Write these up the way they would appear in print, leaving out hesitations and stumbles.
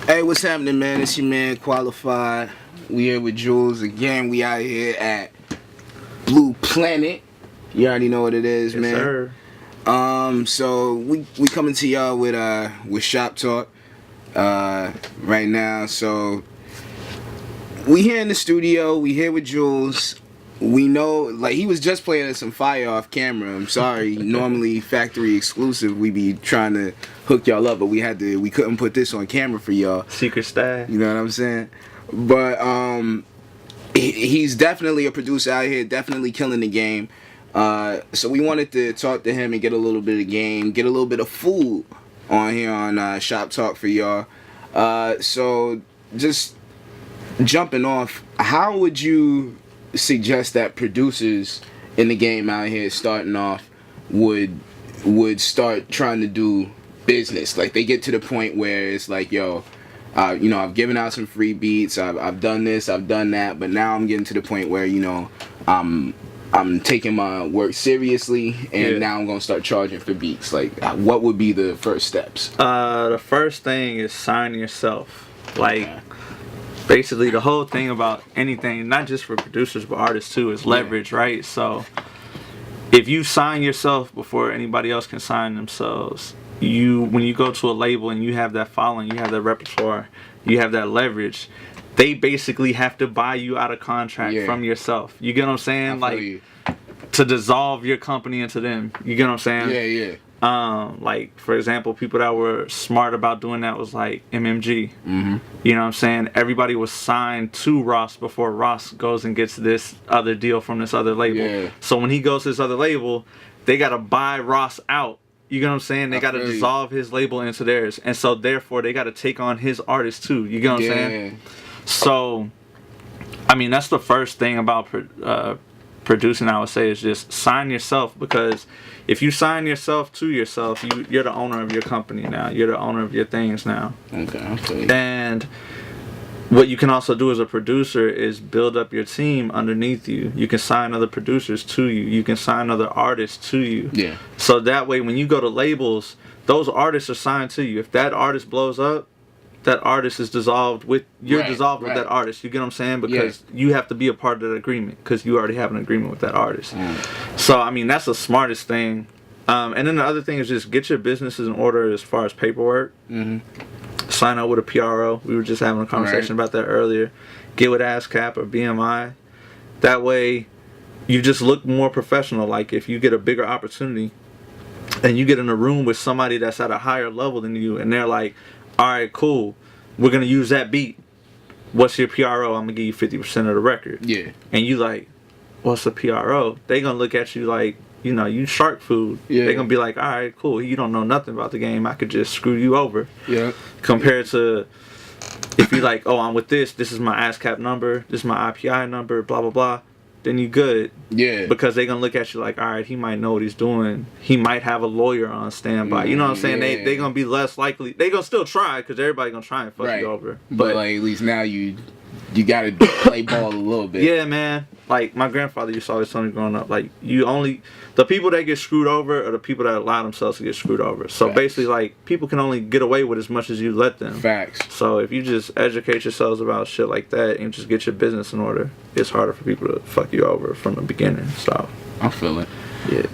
Hey, what's happening, man? It's your man Kwalified. We here with Jules again. We out here at Blue Planet. You already know what it is, Yes, man. Sir. So we coming to y'all with ShopTalk right now. So we here in the studio. We here with Jules. We know, like, he was just playing some fire off camera. I'm sorry. Normally factory exclusive. We be trying to hook y'all up, but we couldn't put this on camera for y'all. Secret stash. You know what I'm saying? But he's definitely a producer out here, definitely killing the game. So we wanted to talk to him and get a little bit of game, get a little bit of food on here on Shop Talk for y'all. So just jumping off, how would you suggest that producers in the game out here starting off would start trying to do business? Like, they get to the point where it's like, yo, I've given out some free beats, I've done this, I've done that, but now I'm getting to the point where, I'm taking my work seriously, and now I'm gonna start charging for beats. Like, what would be the first steps? The first thing is sign yourself. Like, basically the whole thing about anything, not just for producers but artists too, is leverage, right? So if you sign yourself before anybody else can sign themselves, when you go to a label and you have that following, you have that repertoire, you have that leverage, they basically have to buy you out of contract from yourself. You get what I'm saying? Like, to dissolve your company into them. You get what I'm saying? Yeah. Like, for example, people that were smart about doing that was like MMG. Mm-hmm. You know what I'm saying? Everybody was signed to Ross before Ross goes and gets this other deal from this other label. Yeah. So when he goes to this other label, they got to buy Ross out. You get what I'm saying? They got to dissolve his label into theirs. And so therefore they got to take on his artists too. You get what I'm saying? So, I mean, that's the first thing about producing, I would say, is just sign yourself. Because if you sign yourself to yourself, you're the owner of your company now. You're the owner of your things now. Okay. And what you can also do as a producer is build up your team underneath you. You can sign other producers to you. You can sign other artists to you. Yeah. So that way, when you go to labels, those artists are signed to you. If that artist blows up, that artist is dissolved with, dissolved with that artist. You get what I'm saying? Because you have to be a part of that agreement, because you already have an agreement with that artist. So, I mean, that's the smartest thing. And then the other thing is just get your businesses in order as far as paperwork. Sign up with a PRO. We were just having a conversation about that earlier. Get with ASCAP or BMI. That way, you just look more professional. Like, if you get a bigger opportunity and you get in a room with somebody that's at a higher level than you, and they're like, all right, cool, we're going to use that beat. What's your PRO? I'm going to give you 50% of the record. Yeah. And you like, what's a PRO? They going to look at you like, you shark food. Yeah. They're going to be like, all right, cool, you don't know nothing about the game. I could just screw you over. Yeah. Compared to if you like, oh, I'm with this is my ASCAP number, this is my IPI number, blah, blah, blah. Then you good. Yeah. Because they're going to look at you like, all right, he might know what he's doing. He might have a lawyer on standby. You know what I'm saying? Yeah. They're going to be less likely. They're going to still try, because everybody going to try and fuck you over. But like, at least now you got to play ball a little bit. Yeah, man. Like, my grandfather used to always tell me growing up, like, the people that get screwed over are the people that allow themselves to get screwed over. So basically, like, people can only get away with as much as you let them. Facts. So if you just educate yourselves about shit like that and just get your business in order, it's harder for people to fuck you over from the beginning. So I feel it. Yeah.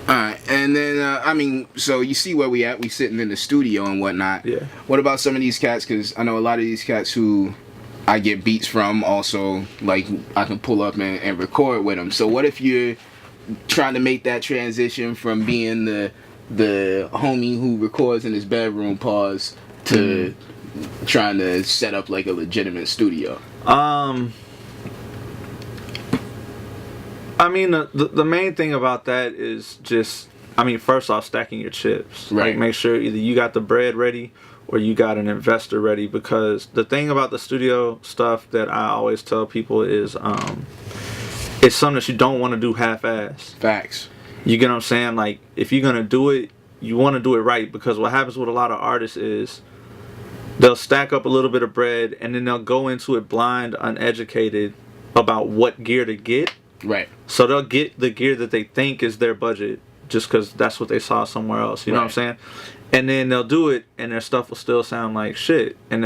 Alright, and then, I mean, so you see where we at. We sitting in the studio and whatnot. Yeah. What about some of these cats? Because I know a lot of these cats who I get beats from also, like, I can pull up and record with them. So what if you're trying to make that transition from being the homie who records in his bedroom to trying to set up like a legitimate studio? I mean, the main thing about that is just, I mean, first off, stacking your chips. Right. Like, make sure either you got the bread ready or you got an investor ready. Because the thing about the studio stuff that I always tell people is, it's something that you don't want to do half-ass. Facts. You get what I'm saying? Like, if you're gonna do it, you want to do it right. Because what happens with a lot of artists is they'll stack up a little bit of bread and then they'll go into it blind, uneducated about what gear to get. Right. So they'll get the gear that they think is their budget just because that's what they saw somewhere else. You know what I'm saying? and then they'll do it, and their stuff will still sound like shit, and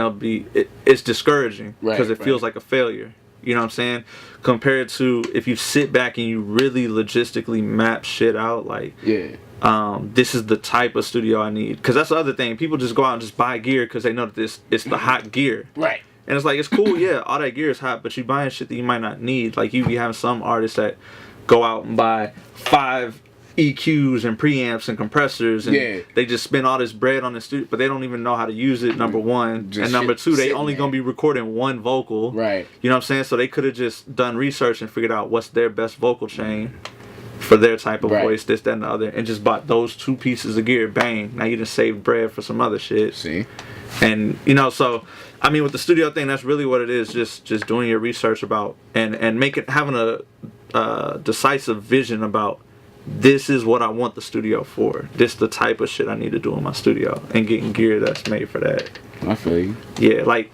it's discouraging because it feels like a failure. You know what I'm saying? Compared to if you sit back and you really logistically map shit out, like, this is the type of studio I need. Because that's the other thing. People just go out and just buy gear because they know that it's the hot gear. Right. And it's like, it's cool, yeah, all that gear is hot, but you buying shit that you might not need. Like, you be having some artists that go out and buy 5 EQs and preamps and compressors, and they just spend all this bread on the studio, but they don't even know how to use it, number one. Just and number two, they only gonna be recording one vocal. Right. You know what I'm saying? So they could have just done research and figured out what's their best vocal chain for their type of voice, this, that, and the other, and just bought those 2 pieces of gear. Bang. Now you just saved bread for some other shit. See? And, you know, so, I mean, with the studio thing, that's really what it is. Just doing your research about, and having a decisive vision about, this is what I want the studio for. This is the type of shit I need to do in my studio, and getting gear that's made for that. I feel you. Yeah, like,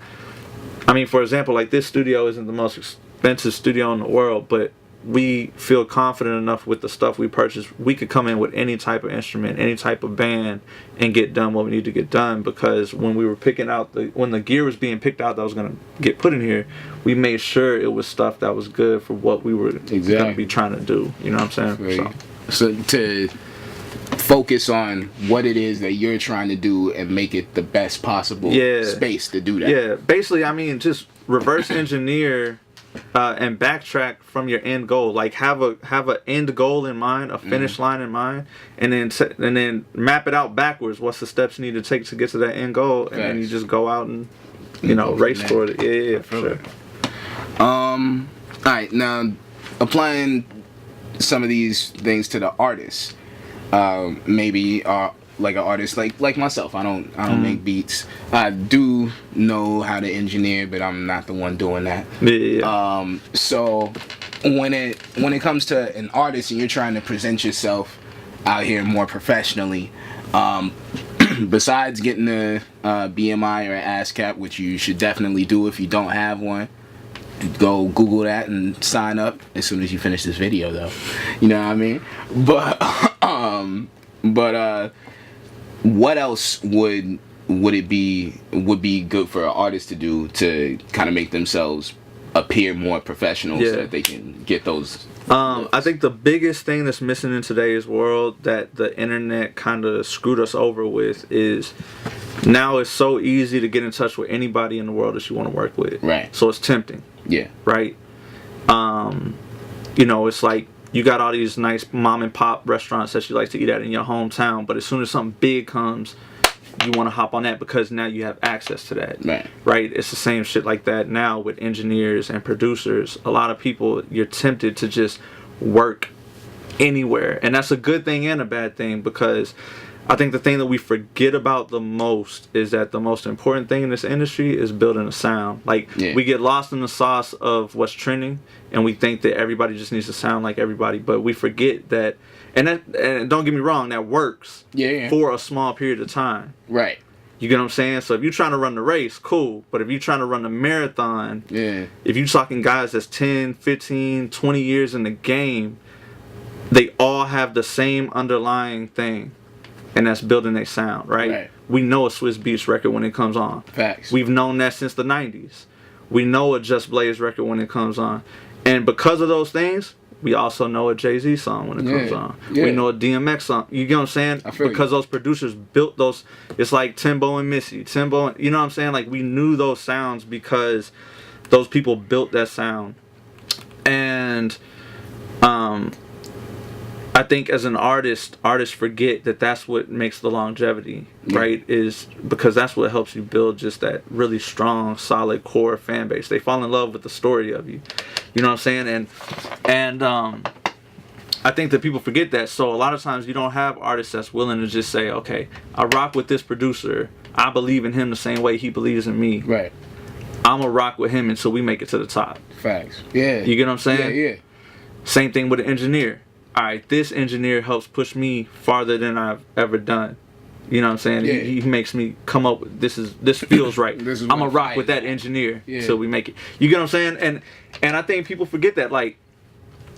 I mean, for example, like, this studio isn't the most expensive studio in the world, but we feel confident enough with the stuff we purchase. We could come in with any type of instrument, any type of band, and get done what we need to get done, because when we were picking out when the gear was being picked out that was going to get put in here, we made sure it was stuff that was good for what we were going to be trying to do. You know what I'm saying? So to focus on what it is that you're trying to do and make it the best possible space to do that. Yeah, basically, I mean, just reverse engineer and backtrack from your end goal. Like, have a end goal in mind, a finish line in mind, and then map it out backwards. What's the steps you need to take to get to that end goal, and then you just go out and race toward it. Yeah, for sure. All right, now applying some of these things to the artists. Maybe like an artist like myself. I don't make beats. I do know how to engineer, but I'm not the one doing that. Yeah. So when it comes to an artist and you're trying to present yourself out here more professionally, besides getting a BMI or an ASCAP, which you should definitely do if you don't have one, go Google that and sign up as soon as you finish this video, though. You know what I mean? But what else would be good for an artist to do to kind of make themselves appear more professional so that they can get those? I think the biggest thing that's missing in today's world that the internet kind of screwed us over with is now it's so easy to get in touch with anybody in the world that you want to work with. Right. So it's tempting. Yeah. Right. It's like you got all these nice mom and pop restaurants that you like to eat at in your hometown, but as soon as something big comes, you want to hop on that because now you have access to that. Right. It's the same shit like that now with engineers and producers. A lot of people, you're tempted to just work anywhere, and that's a good thing and a bad thing, because I think the thing that we forget about the most is that the most important thing in this industry is building a sound. Like, we get lost in the sauce of what's trending, and we think that everybody just needs to sound like everybody, but we forget that, and don't get me wrong, that works for a small period of time. Right. You get what I'm saying? So if you're trying to run the race, cool. But if you're trying to run the marathon, if you're talking guys that's 10, 15, 20 years in the game, they all have the same underlying thing. And that's building a sound, right? We know a Swiss Beats record when it comes on. Facts. We've known that since the 90s. We know a Just Blaze record when it comes on. And because of those things, we also know a Jay-Z song when it comes on. We know a DMX song. You get what I'm saying? Because those producers built those. It's like Timbo and Missy. Timbo, you know what I'm saying? Like, we knew those sounds because those people built that sound. And I think as an artists forget that that's what makes the longevity, right? Is because that's what helps you build just that really strong, solid core fan base. They fall in love with the story of you. You know what I'm saying? And I think that people forget that. So a lot of times you don't have artists that's willing to just say, okay, I rock with this producer. I believe in him the same way he believes in me. Right. I'm going to rock with him until we make it to the top. Facts. Yeah. You get what I'm saying? Yeah. Same thing with an engineer. All right, this engineer helps push me farther than I've ever done. You know what I'm saying? He makes me come up with, this feels right. I'm gonna rock with that engineer till we make it. You get what I'm saying? And I think people forget that. Like,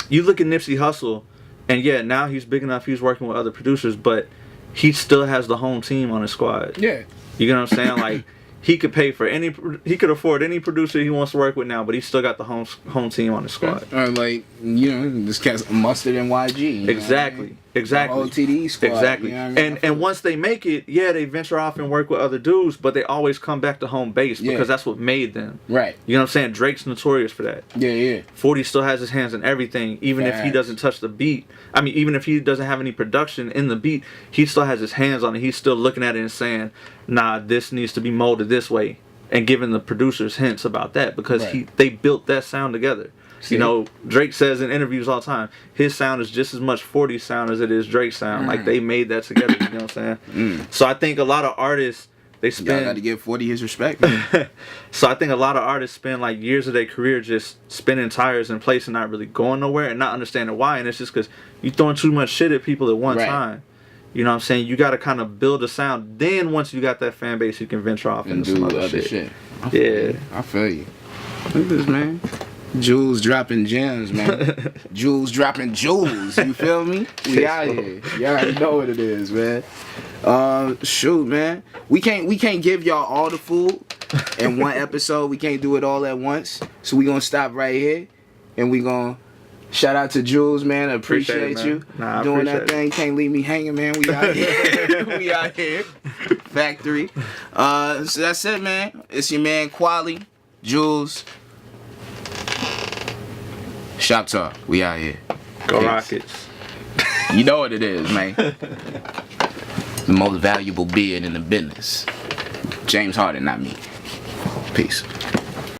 you look at Nipsey Hussle, and now he's big enough, he's working with other producers, but he still has the home team on his squad. Yeah. You get what I'm saying? Like, he could pay for he could afford any producer he wants to work with now, but he still got the home team on his squad. Like, you know, this cat's Mustard and YG. Exactly. Exactly. The OTD squad. Exactly. You know what I mean? And once they make it, yeah, they venture off and work with other dudes, but they always come back to home base because that's what made them. Right. You know what I'm saying? Drake's notorious for that. Yeah, yeah. 40 still has his hands in everything, even if he doesn't touch the beat. I mean, even if he doesn't have any production in the beat, he still has his hands on it. He's still looking at it and saying, nah, this needs to be molded this way, and giving the producers hints about that because they built that sound together. See? You know, Drake says in interviews all the time, his sound is just as much 40's sound as it is Drake's sound. Like, they made that together, you know what I'm saying? So I think a lot of artists, they spend... Y'all got to give 40 his respect, man. So I think a lot of artists spend, like, years of their career just spinning tires in place and not really going nowhere and not understanding why. And it's just because you're throwing too much shit at people at one time. You know what I'm saying? You got to kind of build a sound. Then once you got that fan base, you can venture off into some other shit. I feel you. Look at this, man. Jules dropping gems, man. Jules dropping jewels. You feel me? We out here. You already know what it is, man. Shoot, man. We can't give y'all all the food in one episode. We can't do it all at once. So we gonna stop right here, and we gonna shout out to Jules, man. I appreciate you doing that thing. Can't leave me hanging, man. We out here. We out here. Factory. So that's it, man. It's your man Kwali, Jules. ShopTalk. We out here. Go Rockets. You know what it is, man. The most valuable beard in the business. James Harden, not me. Peace.